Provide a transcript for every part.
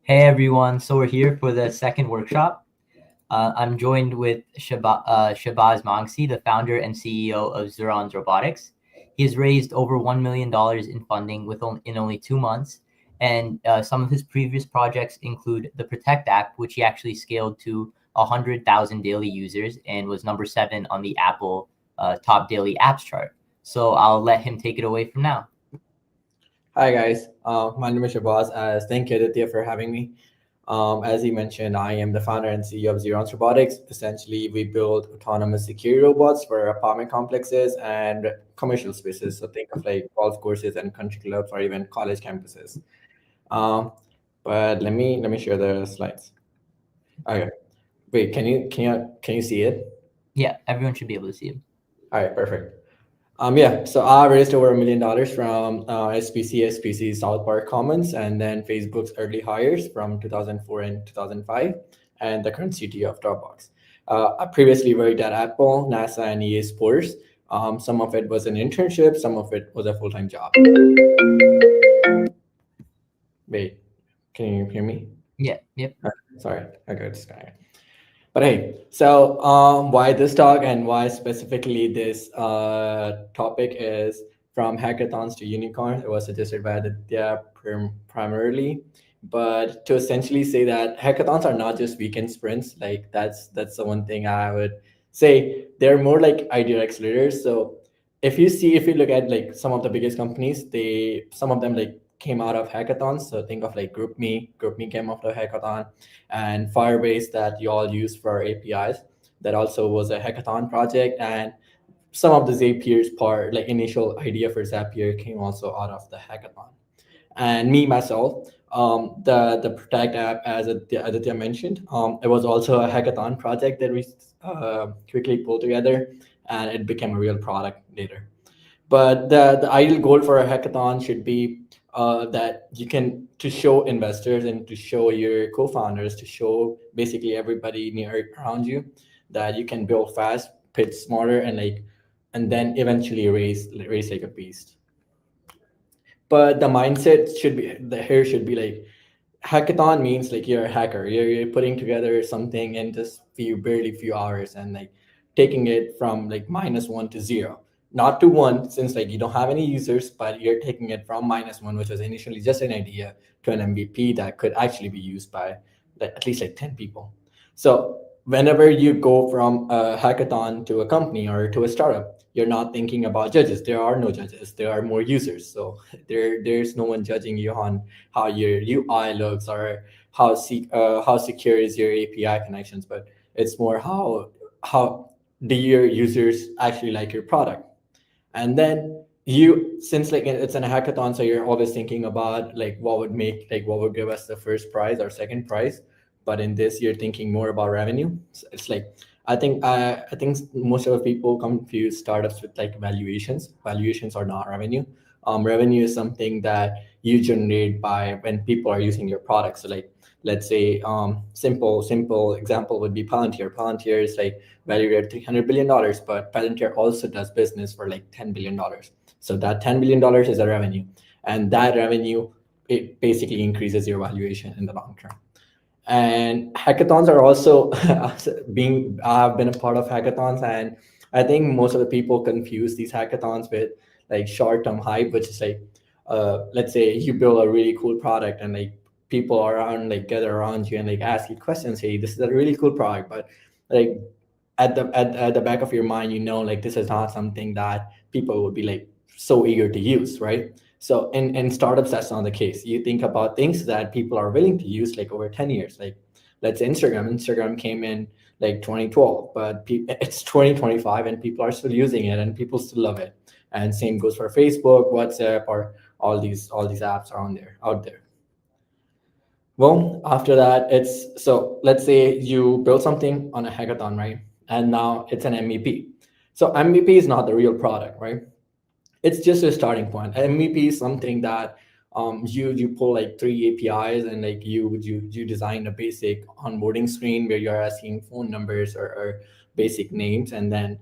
Hey everyone, so we're here for the second workshop. I'm joined with Shabazz Mangsi, the founder and CEO of Zurons Robotics. He has raised over $1 million in funding in only 2 months, and some of his previous projects include the Protect app, which he actually scaled to 100,000 daily users and was number 7 on the Apple top daily apps chart. So I'll let him take it away from now. Hi guys, my name is Shabazz. Thank you Aditya for having me. As you mentioned, I am the founder and CEO of Zerons Robotics. Essentially, we build autonomous security robots for apartment complexes and commercial spaces. So think of like golf courses and country clubs or even college campuses. Um, but let me share the slides. Okay, wait, can you see it? Yeah, everyone should be able to see him. All right, perfect. Yeah, so I raised over $1 million from SPC, South Park Commons, and then Facebook's early hires from 2004 and 2005, and the current CTO of Dropbox. I previously worked at Apple, NASA, and EA Sports. Some of it was an internship, some of it was a full-time job. Wait, can you hear me? Yeah, yep. Sorry, I got disconnected. But hey, so why this talk and why specifically this topic is from hackathons to unicorns? It was suggested by Aditya primarily, but to essentially say that hackathons are not just weekend sprints. Like that's the one thing I would say. They're more like idea accelerators. So if you look at like some of the biggest companies, some of them like came out of hackathons. So think of like GroupMe came out of hackathon, and Firebase that you all use for APIs. That also was a hackathon project, and some of the Zapier's part, like initial idea for Zapier, came also out of the hackathon. And me myself, the Protect app, as Aditya mentioned, it was also a hackathon project that we quickly pulled together, and it became a real product later. But the ideal goal for a hackathon should be that you can to show investors and to show your co-founders, to show basically everybody near around you that you can build fast, pitch smarter, and then eventually raise like a beast. But the mindset should be the here should be like hackathon means like you're a hacker. You're putting together something in just barely few hours, and like taking it from like -1 to 0, not to 1, since like you don't have any users, but you're taking it from -1, which was initially just an idea, to an MVP that could actually be used by like, at least like 10 people. So whenever you go from a hackathon to a company or to a startup, you're not thinking about judges. There are no judges. There are more users. So there's no one judging you on how your UI looks or how secure is your API connections, but it's more how do your users actually like your product. And then you, since like it's an hackathon, so you're always thinking about like what would give us the first prize or second prize. But in this, you're thinking more about revenue. So it's like I think most of the people confuse startups with like valuations. Valuations are not revenue. Revenue is something that you generate by when people are using your product. So like let's say simple example would be Palantir. Palantir is like valued at $300 billion, but Palantir also does business for like $10 billion. So that $10 billion is a revenue, and that revenue, it basically increases your valuation in the long term. And hackathons are also being I've been a part of hackathons, and I think most of the people confuse these hackathons with like short-term hype, which is like let's say you build a really cool product, and like people around like gather around you and like ask you questions. Hey, this is a really cool product, but like at the back of your mind, like this is not something that people would be like so eager to use, right? So in startups, that's not the case. You think about things that people are willing to use like over 10 years. Like let's say Instagram came in like 2012, but it's 2025 and people are still using it and people still love it. And same goes for Facebook, WhatsApp, or all these apps are out there. Well, after that, it's so let's say you build something on a hackathon, right? And now it's an MVP. So MVP is not the real product, right? It's just a starting point. MVP is something that you pull like 3 APIs, and like you design a basic onboarding screen where you're asking phone numbers or basic names, and then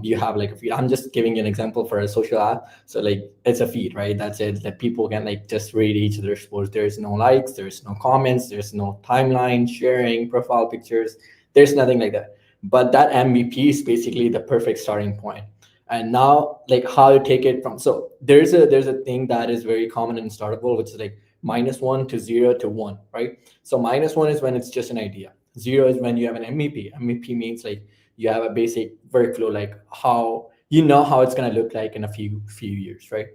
You have like a feed. I'm just giving you an example for a social app. So like it's a feed, right? That's it. That people can like just read each other's posts. There's no likes, there's no comments, there's no timeline, sharing, profile pictures. There's nothing like that. But that MVP is basically the perfect starting point. And now like how to take it from, so there's a thing that is very common in startable, which is like -1 to 0 to 1, right? So -1 is when it's just an idea. 0 is when you have an MVP. MVP means like you have a basic workflow, like how you know how it's going to look like in a few years, right?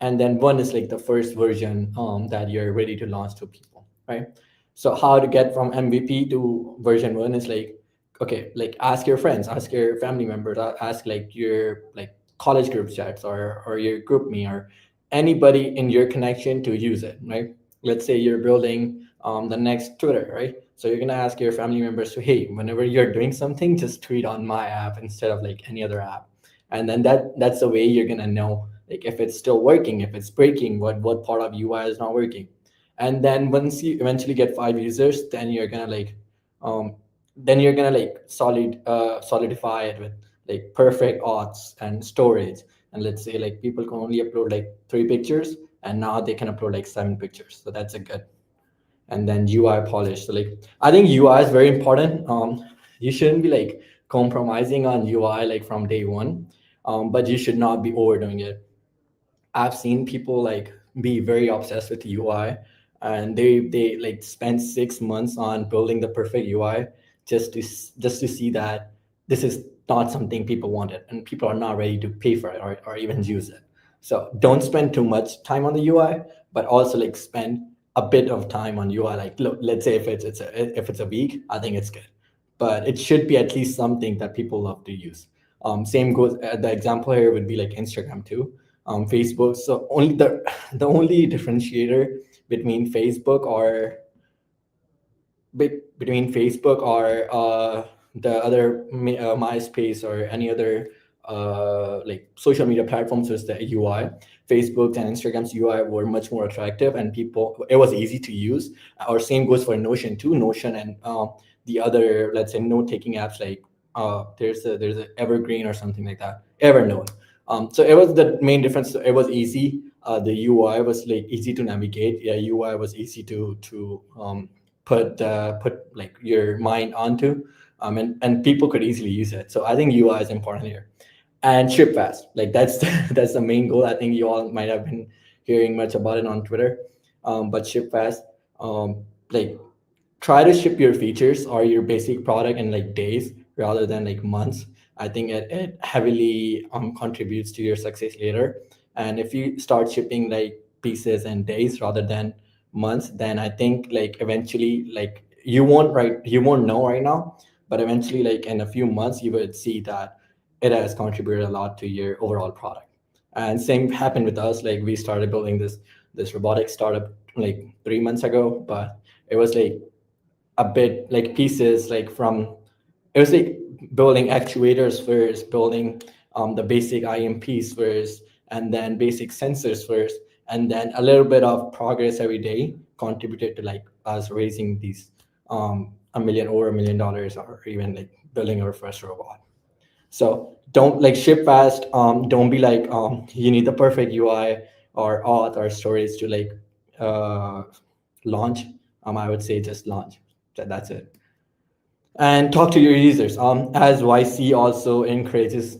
And then 1 is like the first version that you're ready to launch to people, right? So how to get from MVP to version 1 is like, okay, like ask your friends, ask your family members, ask like your like college group chats or your group me or anybody in your connection to use it, right? Let's say you're building the next Twitter, right? So you're gonna ask your family members to, hey, whenever you're doing something, just tweet on my app instead of like any other app. And then that's the way you're gonna know like if it's still working, if it's breaking, what part of UI is not working. And then once you eventually get 5 users, um then you're gonna like solidify it with like perfect auths and storage. And let's say like people can only upload like 3 pictures, and now they can upload like 7 pictures. So that's a good. And then UI polish. So like I think UI is very important. You shouldn't be like compromising on UI like from day one, but you should not be overdoing it. I've seen people like be very obsessed with UI, and they like spend 6 months on building the perfect UI just to see that this is not something people wanted, and people are not ready to pay for it or even use it. So don't spend too much time on the UI, but also like spend a bit of time on UI. Like look, let's say if it's a week, I think it's good, but it should be at least something that people love to use. Same goes. The example here would be like Instagram too, Facebook. So only the only differentiator between Facebook or between Facebook or the other MySpace or any other like social media platforms was the UI. Facebook and Instagram's UI were much more attractive, and people it was easy to use. Or same goes for Notion too. Notion and the other, let's say, note taking apps like there's a Evergreen or something like that, Evernote. So it was the main difference. It was easy. The UI was like easy to navigate. Yeah, UI was easy to put like your mind onto, and people could easily use it. So I think UI is important here. And ship fast, like that's that's the main goal. I think you all might have been hearing much about it on Twitter, but ship fast. Like try to ship your features or your basic product in like days rather than like months. I think it heavily contributes to your success later. And if you start shipping like pieces in days rather than months, then I think like eventually like you won't know right now, but eventually like in a few months you would see that it has contributed a lot to your overall product. And same happened with us. Like we started building this robotic startup like 3 months ago, but it was like a bit like pieces like from it was like building actuators first, building the basic IMPs first, and then basic sensors first, and then a little bit of progress every day contributed to like us raising these over $1 million, or even like building our first robot. So don't like ship fast. Don't be like you need the perfect UI or auth or storage to like uh, launch. I would say just launch. That's it. And talk to your users. As YC also encourages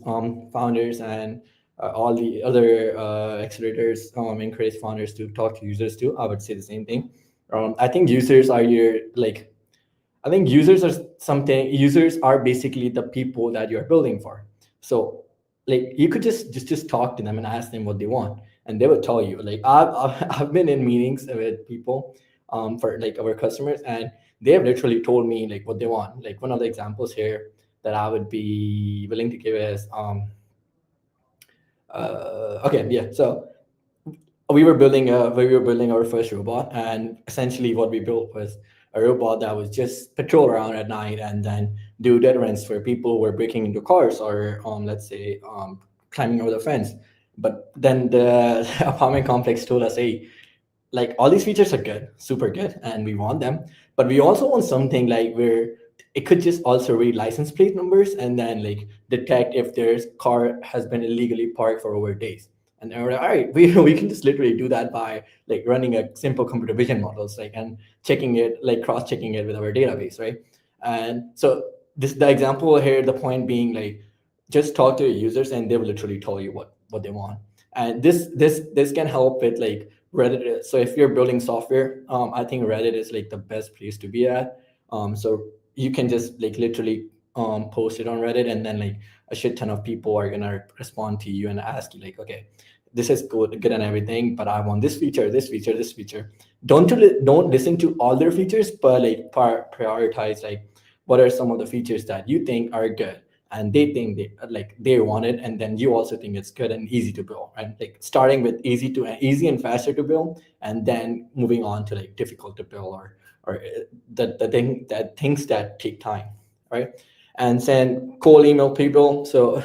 founders and all the other accelerators encourage founders to talk to users too. I would say the same thing. I think users are your like I think users are basically the people that you're building for. So like you could just talk to them and ask them what they want, and they will tell you. Like I've been in meetings with people for like our customers, and they have literally told me like what they want. Like one of the examples here that I would be willing to give is okay, yeah. So we were building our first robot, and essentially what we built was a robot that was just patrol around at night and then do deterrence for people who were breaking into cars or let's say climbing over the fence. But then the apartment complex told us, hey, like all these features are good, super good, and we want them, but we also want something like where it could just also read license plate numbers and then like detect if there's car has been illegally parked for over days. And then we're like, all right, we can just literally do that by like running a simple computer vision models, like, and checking it, like cross-checking it with our database, right? And so this the example here, the point being like, just talk to your users and they will literally tell you what they want. And this can help with like Reddit. So if you're building software, I think Reddit is like the best place to be at. So you can just like literally post it on Reddit, and then like a shit ton of people are gonna respond to you and ask you like, okay, this is good and everything, but I want this feature, this feature, this feature. Don't listen to all their features, but like prioritize like what are some of the features that you think are good and they think they want it, and then you also think it's good and easy to build, right? Like starting with easy and faster to build, and then moving on to like difficult to build, or the things that take time, right? And then cold email people. So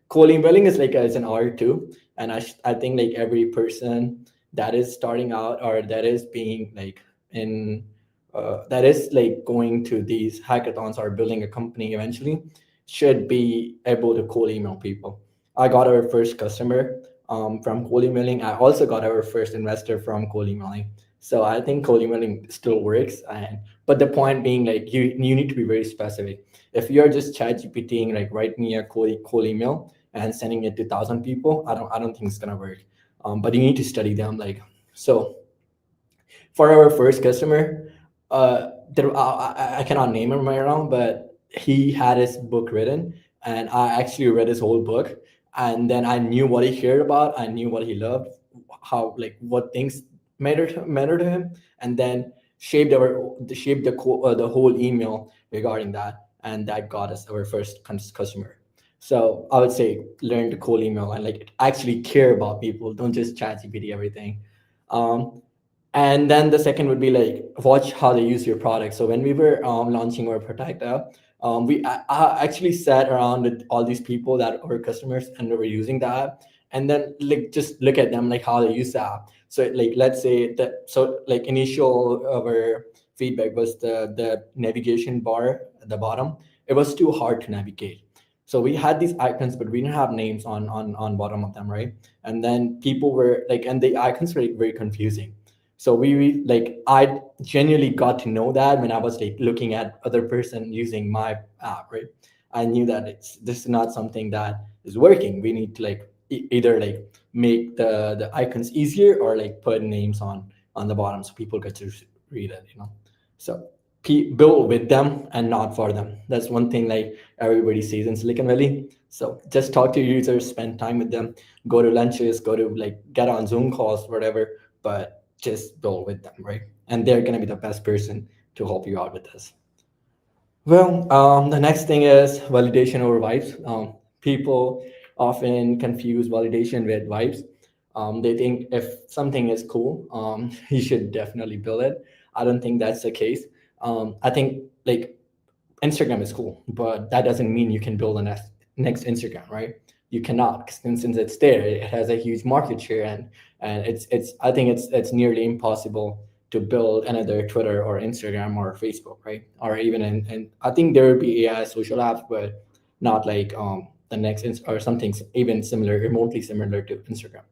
cold emailing is like is an art too, and I think like every person that is starting out or that is being like in that is like going to these hackathons or building a company eventually should be able to cold email people. I got our first customer from cold emailing. I also got our first investor from cold emailing. So I think cold emailing still works. And but the point being like you need to be very specific. If you're just chat GPTing like write me a cold email and sending it to 1,000 people, I don't think it's gonna work. But you need to study them like so. For our first customer, I cannot name him right now, but he had his book written, and I actually read his whole book, and then I knew what he cared about, I knew what he loved, how like what things mattered to him, and then shaped the whole email regarding that, and that got us our first customer. So I would say learn to cold email and like actually care about people. Don't just chat GPT everything. Um, and then the second would be like watch how they use your product. So when we were launching our product app, I actually sat around with all these people that were customers and they were using the app, and then like just look at them like how they use the app. So like let's say that, so like initial our feedback was the navigation bar at the bottom. It was too hard to navigate. So we had these icons, but we didn't have names on bottom of them, right? And then people were like, and the icons were like, very confusing. So we like I genuinely got to know that when I was like looking at other person using my app, right? I knew that this is not something that is working. We need to like either like make the icons easier or like put names on the bottom so people get to read it, you know. So build with them and not for them. That's one thing like everybody sees in Silicon Valley. So just talk to your users, spend time with them, go to lunches, go to like get on Zoom calls, whatever, but just build with them, right? And they're going to be the best person to help you out with this. Well, the next thing is validation over vibes. People often confuse validation with vibes. They think if something is cool, you should definitely build it. I don't think that's the case. I think like Instagram is cool, but that doesn't mean you can build a next Instagram, right? You cannot, since it's there, it has a huge market share, and it's I think it's nearly impossible to build another Twitter or Instagram or Facebook, right? Or even and I think there will be AI social apps, but not like the next or something even similar, remotely similar to Instagram.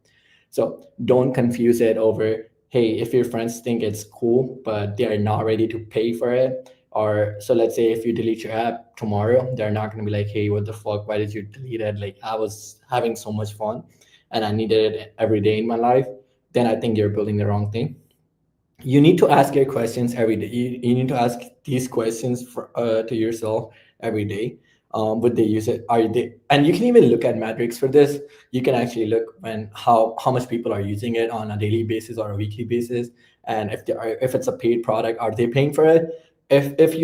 So don't confuse it over, hey, if your friends think it's cool, but they are not ready to pay for it. Or so let's say if you delete your app tomorrow, they're not going to be like, hey, what the fuck? Why did you delete it? Like I was having so much fun and I needed it every day in my life. Then I think you're building the wrong thing. You need to ask your questions every day. You need to ask these questions to yourself every day. Would they use it? Are they? And you can even look at metrics for this. You can actually look when how much people are using it on a daily basis or a weekly basis, and if it's a paid product, are they paying for it? If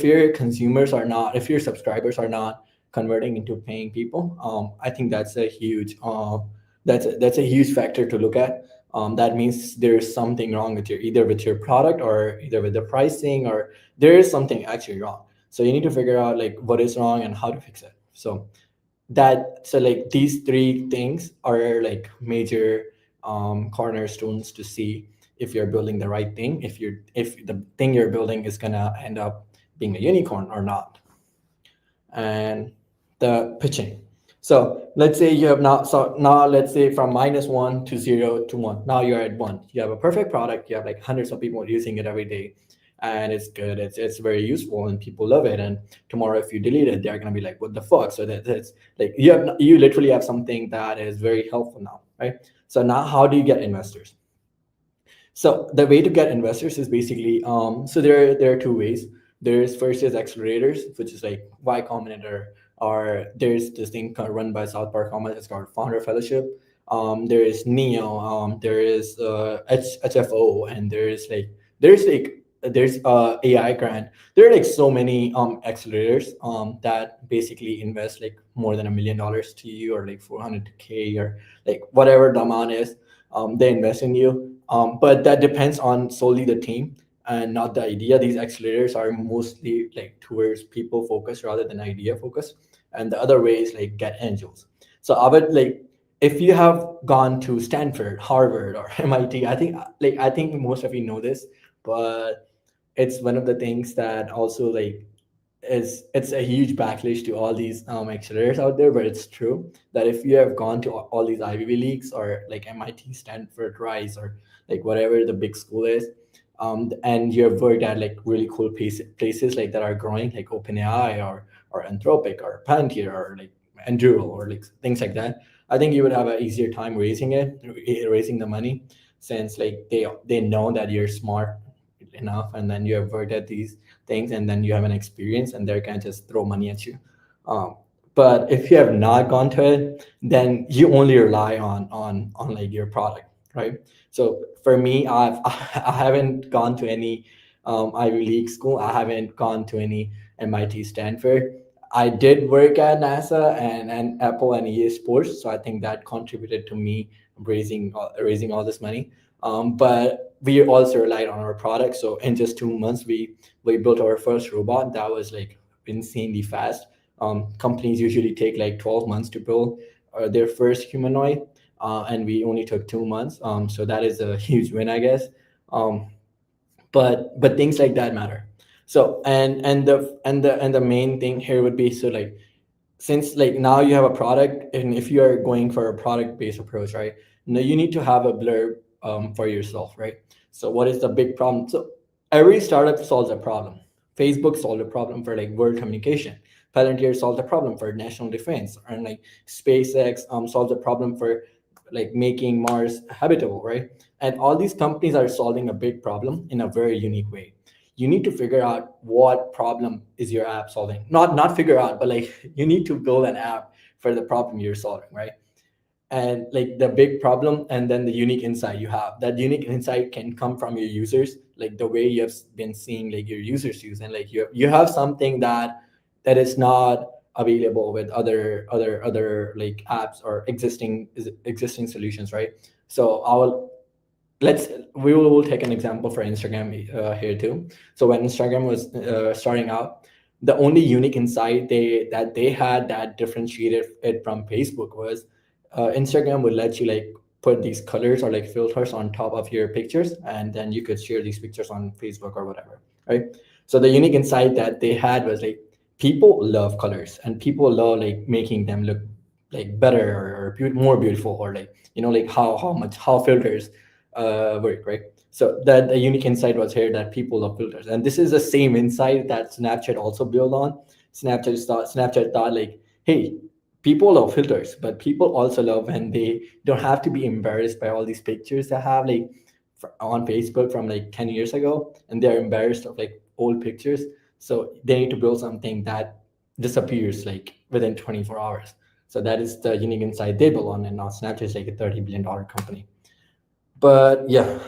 your consumers are not, if your subscribers are not converting into paying people, I think that's a huge factor to look at. That means there's something wrong with either with your product or either with the pricing, or there is something actually wrong. So you need to figure out like what is wrong and how to fix it. So like these three things are like major cornerstones to see if you're building the right thing, if the thing you're building is gonna end up being a unicorn or not. And the pitching. So let's say you have now, so now let's say from -1 to 0 to 1, now you're at 1. You have a perfect product, you have like hundreds of people using it every day, and it's good, it's very useful and people love it. And tomorrow if you delete it, they're gonna be like, what the fuck? So that's like you literally have something that is very helpful now, right? So now how do you get investors? So the way to get investors is basically so there are two ways. There's first is accelerators, which is like Y Combinator, or there's this thing run by South Park Commons. It's called Founder Fellowship. There is Neo. There is HFO, and there's AI grant. There are like so many accelerators that basically invest like more than $1 million to you, or like 400K, or like whatever the amount is. They invest in you, but that depends on solely the team and not the idea. These accelerators are mostly like towards people focused rather than idea focused. And the other way is like get angels. So I would like, if you have gone to Stanford, Harvard, or MIT, I think most of you know this, but it's one of the things that also like is it's a huge backlash to all these accelerators out there. But it's true that if you have gone to all these Ivy Leagues, or like MIT, Stanford, Rice, or like whatever the big school is, and you have worked at like really cool places like that are growing, like OpenAI, or Anthropic, or Palantir, or like Anduril, or like things like that, I think you would have an easier time raising the money, since like they know that you're smart enough, and then you have worked at these things, and then you have an experience, and they can just throw money at you. um, but if you have not gone to it, then you only rely on like your product, right? So for me, I haven't gone to any Ivy League school. I haven't gone to any MIT, Stanford. I did work at NASA and Apple and EA Sports, so I think that contributed to me raising all this money. But we also relied on our product. So in just 2 months, we built our first robot that was like insanely fast. Companies usually take like 12 months to build their first humanoid, and we only took 2 months. So that is a huge win, I guess. Um, but things like that matter. So and the main thing here would be, so like, since like now you have a product, and if you are going for a product based approach, right, now you need to have a blurb for yourself, right? So what is the big problem? So every startup solves a problem. Facebook solved a problem for like world communication. Palantir solved a problem for national defense, and like SpaceX solves a problem for like making Mars habitable, right? And all these companies are solving a big problem in a very unique way. You need to figure out what problem is your app solving. Not figure out, but like you need to build an app for the problem you're solving, right? And like the big problem, and then the unique insight you have. That unique insight can come from your users, like the way you have been seeing like your users use, and like you have something that is not available with other like apps or existing solutions, right? So let's we will take an example for Instagram here too. So when Instagram was starting out, the only unique insight they had that differentiated it from Facebook was Instagram would let you like put these colors or like filters on top of your pictures, and then you could share these pictures on Facebook or whatever, right? So the unique insight that they had was like people love colors, and people love like making them look like better, or more beautiful, or like like how filters work, right? So that the unique insight was here, that people love filters, and this is the same insight that Snapchat also built on. Snapchat thought like, hey, people love filters, but people also love when they don't have to be embarrassed by all these pictures they have like on Facebook from like 10 years ago, and they're embarrassed of like old pictures. So they need to build something that disappears like within 24 hours. So that is the unique insight they build on, and now Snapchat is like a $30 billion company. But yeah,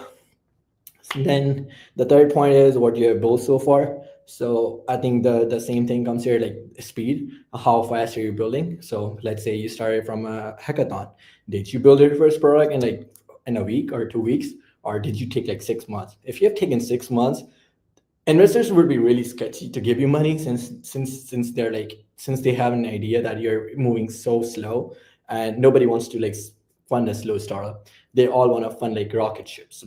then the third point is what you have built so far. So I think the same thing comes here, like speed. How fast are you building? So let's say you started from a hackathon. Did you build your first product in a week or 2 weeks, or did you take like 6 months? If you have taken 6 months, investors would be really sketchy to give you money, since they have an idea that you're moving so slow, and nobody wants to like fund a slow startup. they all want to fund like rocket ships,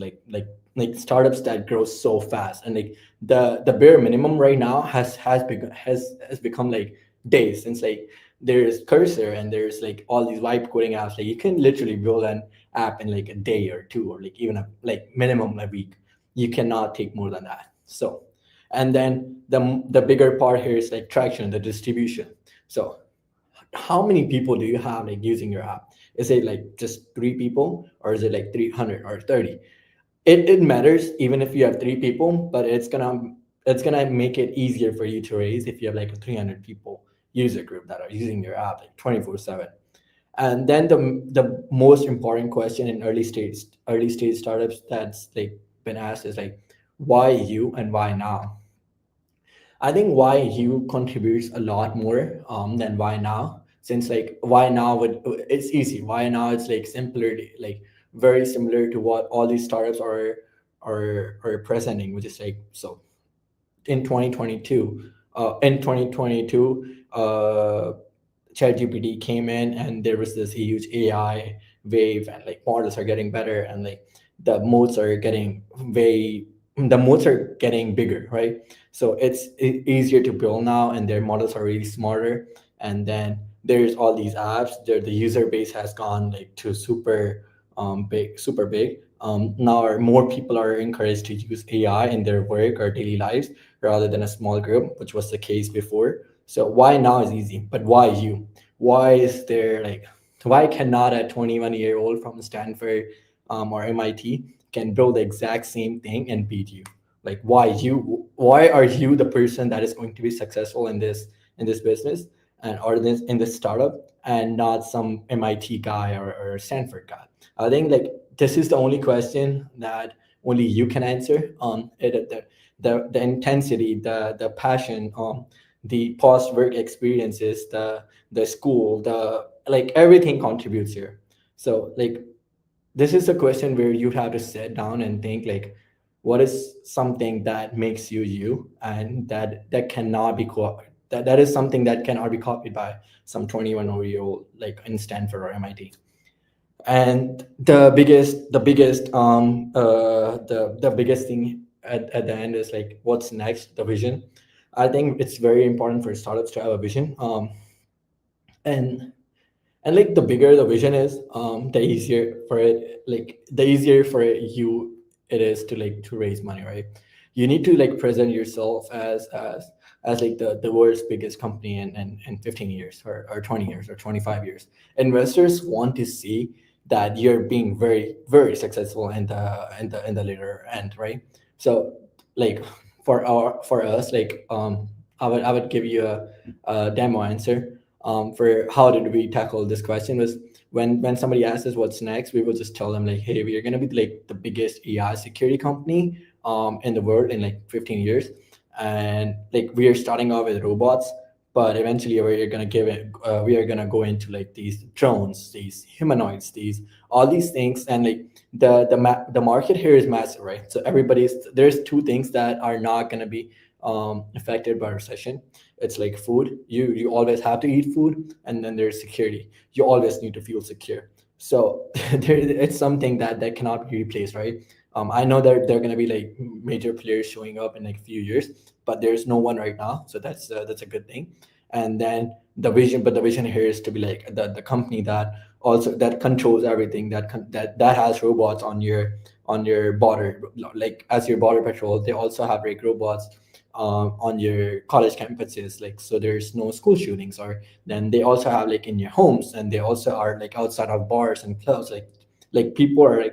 like startups that grow so fast. And like the bare minimum right now has become like days, since like there's Cursor and there's like all these vibe coding apps. Like you can literally build an app in like a day or two, or like even a like minimum a week. You cannot take more than that. So, and then the bigger part here is like traction, the distribution. So how many people do you have like using your app? Is it like just 3 people, or is it like 300 or 30? It matters even if you have 3 people, but it's gonna make it easier for you to raise if you have like a 300 people user group that are using your app like 24/7. And then the most important question in early stage startups that's like been asked is like, why you and why now? I think why you contributes a lot more than why now. Since like why now would, it's easy. Why now it's like simpler, like very similar to what all these startups are presenting, which is like, so in 2022, in 2022, ChatGPT came in, and there was this huge AI wave, and like models are getting better, and like the modes are getting the modes are getting bigger, right? So it's easier to build now, and their models are really smarter. And then there's all these apps. The user base has gone like to super big. Now more people are encouraged to use AI in their work or daily lives rather than a small group, which was the case before. So why now is easy, but why you? Why is there like, why cannot a 21-year-old from Stanford or MIT can build the exact same thing and beat you? Like why you? Why are you the person that is going to be successful in this business, and or this in this startup, and not some MIT guy or Stanford guy? I think like this is the only question that only you can answer. The intensity, the passion, the post work experiences, the school, the like everything contributes here. So like this is a question where you have to sit down and think like, what is something that makes you you, and that cannot be that is something that cannot be copied by some 21-year old like in Stanford or MIT. And the biggest thing at the end is like, what's next, the vision. I think it's very important for startups to have a vision. And like the bigger the vision is, the easier for it, like the easier for you it is to like to raise money, right? You need to like present yourself as like the world's biggest company in 15 years, or 20 years or 25 years. Investors want to see that you're being very very successful in the later end, right? So like for us, like I would give you a demo answer for how did we tackle this question. Was when somebody asks us what's next, we will just tell them like, hey, we are going to be like the biggest AI security company in the world in like 15 years. And like we are starting off with robots, but eventually we are going to go into like these drones, these humanoids, these all these things. And like the market here is massive, right? So there's two things that are not going to be affected by recession. It's like food. You always have to eat food, and then there's security. You always need to feel secure. So it's something that cannot be replaced, right? I know that there are going to be like major players showing up in like a few years, but there's no one right now, so that's a good thing. And then the vision here is to be like the company that also that controls everything, that has robots on your border, like as your border patrol. They also have like robots on your college campuses, like so there's no school shootings. Or then they also have like in your homes, and they also are like outside of bars and clubs, like people are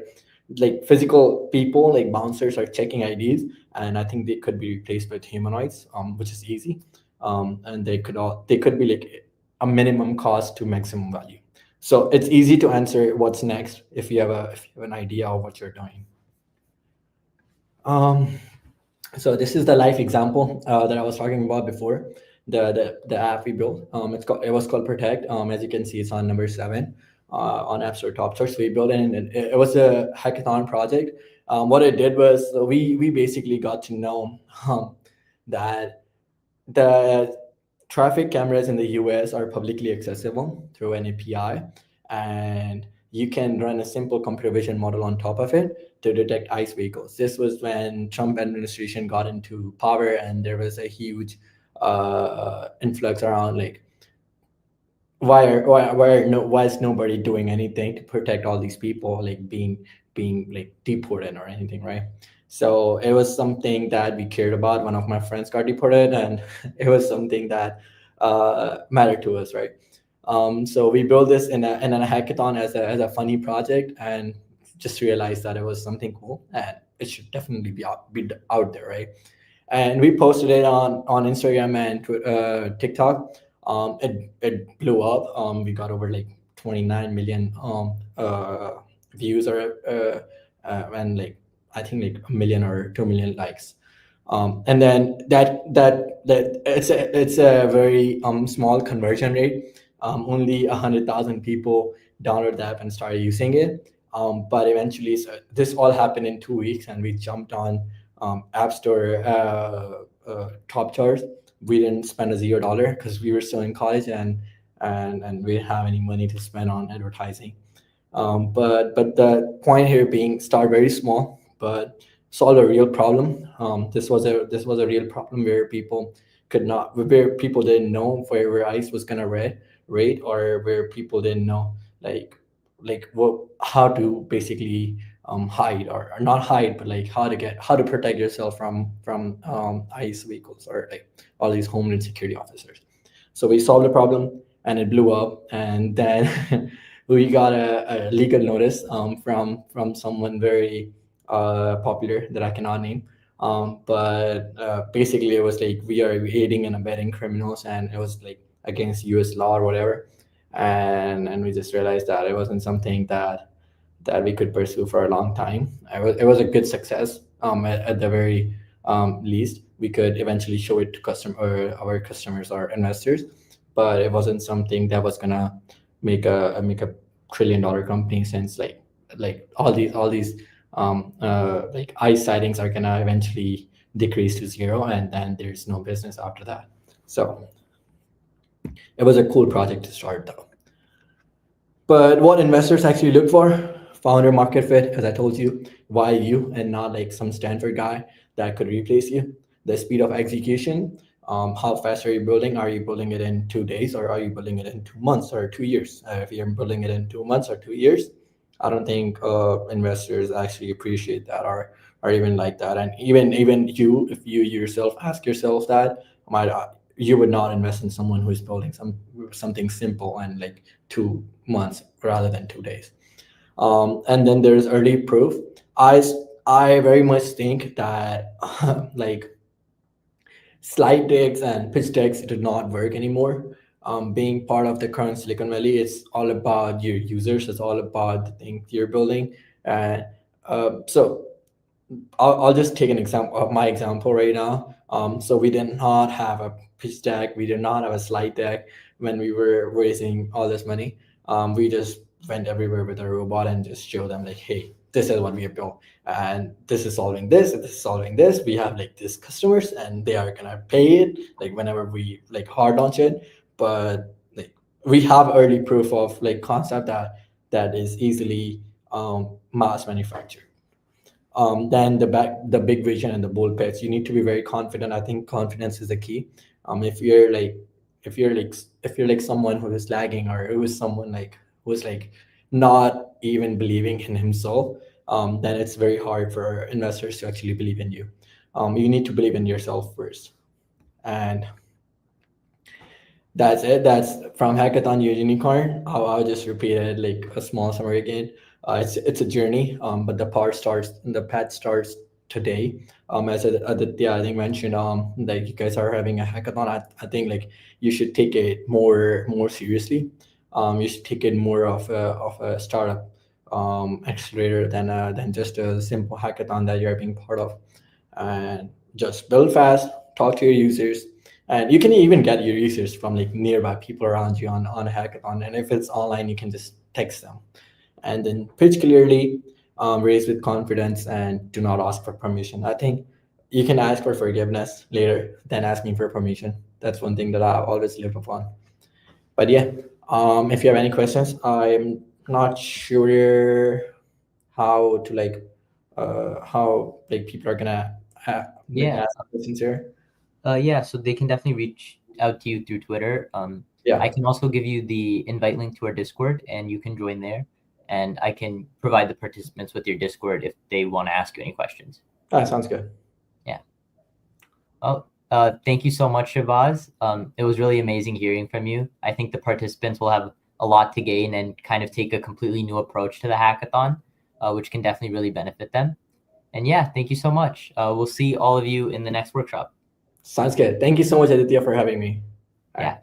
like physical people, like bouncers are checking IDs. And I think they could be replaced with humanoids, which is easy. And they could be like a minimum cost to maximum value. So it's easy to answer what's next if you have an idea of what you're doing. um so this is the life example that I was talking about before. The app we built, it was called Protect. As you can see, it's on number 7 on App Store top search. So we built it, and it was a hackathon project. What it did was, we basically got to know that the traffic cameras in the US are publicly accessible through an API. And you can run a simple computer vision model on top of it to detect ICE vehicles. This was when Trump administration got into power, and there was a huge influx around like why is nobody doing anything to protect all these people like being like deported or anything, right? So it was something that we cared about. One of my friends got deported, and it was something that mattered to us, right? So we built this in a hackathon as a funny project, and just realized that it was something cool and it should definitely be out there, right? And we posted it on Instagram and TikTok. It blew up. We got over like 29 million views, or and like I think like a million or 2 million likes. And then that it's a very small conversion rate. Only 100,000 people download the app and started using it. But eventually, so this all happened in 2 weeks, and we jumped on App Store top charts. We didn't spend a $0 because we were still in college, and we didn't have any money to spend on advertising. But the point here being, start very small, but solve a real problem. This was a real problem where people could not, where people didn't know where ICE was gonna rate, or where people didn't know like what how to basically hide, or not hide, but like how to protect yourself from ICE vehicles, or like all these homeland security officers. So we solved the problem, and it blew up, and then we got a legal notice from someone very popular that I cannot name. But basically, it was like we are aiding and abetting criminals, and it was like against U.S. law or whatever. And we just realized that it wasn't something that we could pursue for a long time. It was a good success. At the very least, we could eventually show it to our customers or investors, but it wasn't something that was gonna make a $1 trillion company, since like all these like ICE sightings are gonna eventually decrease to zero, and then there's no business after that. So it was a cool project to start though. But what investors actually look for? Founder market fit, as I told you. Why you and not like some Stanford guy that could replace you? The speed of execution. How fast are you building? Are you building it in 2 days, or are you building it in 2 months or 2 years? If you're building it in 2 months or 2 years, I don't think investors actually appreciate that, or even like that. And even you, if you yourself ask yourself that, might you would not invest in someone who is building something simple and like 2 months rather than 2 days. And then there's early proof. I very much think that like slide decks and pitch decks do not work anymore. Being part of the current Silicon Valley, it's all about your users. It's all about the things you're building. And so I'll just take an example of my example right now. So we did not have a pitch deck. We did not have a slide deck when we were raising all this money. We just went everywhere with a robot and just showed them like, hey, this is what we have built, and this is solving this, and this is solving this. We have like this customers, and they are gonna pay it like whenever we like hard launch it. But like we have early proof of like concept that is easily mass manufactured. Then the big vision and the bold pitch. You need to be very confident. I think confidence is the key. If you're like if you're like someone who is lagging, or who is someone like who's like not even believing in himself, then it's very hard for investors to actually believe in you. You need to believe in yourself first. And that's it. That's from Hackathon to Unicorn. I'll just repeat it like a small summary again. It's a journey, but the path starts today. As Aditya, I think, mentioned, like you guys are having a hackathon. I think like you should take it more seriously. You should take it more of a startup accelerator than just a simple hackathon that you're being part of. And just build fast, talk to your users, and you can even get your users from like nearby people around you on a hackathon. And if it's online, you can just text them, and then pitch clearly, raise with confidence, and do not ask for permission. I think you can ask for forgiveness later than asking for permission. That's one thing that I've always lived upon. But yeah, if you have any questions, I'm not sure how to how people are gonna Yeah. ask questions here. Yeah, so they can definitely reach out to you through Twitter. Yeah, I can also give you the invite link to our Discord, and you can join there. And I can provide the participants with your Discord if they want to ask you any questions. that sounds good. Yeah. Well, thank you so much, Shabazz. It was really amazing hearing from you. I think the participants will have a lot to gain and kind of take a completely new approach to the hackathon, which can definitely really benefit them. And yeah, thank you so much. We'll see all of you in the next workshop. Sounds good. Thank you so much, Aditya, for having me. All Yeah. right.